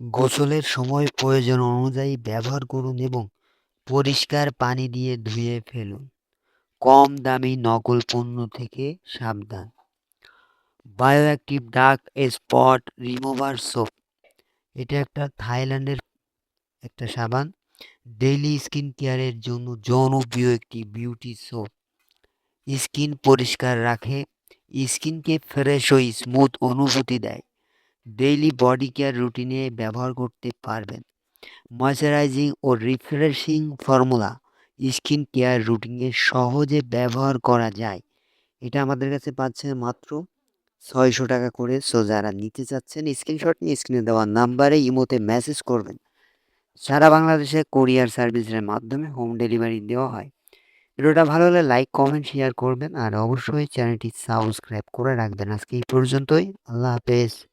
গোসলের সময় প্রয়োজন অনুযায়ী ব্যবহার করুন এবং পরিষ্কার পানি দিয়ে ধুয়ে ফেলুন। কম দামি নকল পণ্য থেকে সাবধান। Bioactive dark spot remover soap, এটা একটা থাইল্যান্ডের একটা সাবান। ডেইলি স্কিন কেয়ারের জন্য জনপ্রিয় একটি বিউটি সোপ। স্কিন পরিষ্কার রাখে, স্কিনকে ফ্রেশ ও স্মুথ অনুভূতি দেয়। ডেইলি বডি কেয়ার রুটিনে ব্যবহার করতে পারবেন। ময়শ্চারাইজিং ও রিফ্রেশিং ফর্মুলা, স্কিন কেয়ার রুটিনে সহজে ব্যবহার করা যায়। এটা আমাদের কাছে পাচ্ছেন মাত্র ৬০০ টাকা করে। সো যারা নিতে চাচ্ছেন স্ক্রিনশট নিয়ে স্ক্রিনে দেওয়া নাম্বারে ইমোতে মেসেজ করবেন। সারা বাংলাদেশে কুরিয়ার সার্ভিসের মাধ্যমে হোম ডেলিভারি দেওয়া হয়। ভিডিওটা ভালো হলে লাইক কমেন্ট শেয়ার করবেন আর অবশ্যই চ্যানেলটি সাবস্ক্রাইব করে রাখবেন। আজকে এই পর্যন্তই। আল্লাহ হাফেজ।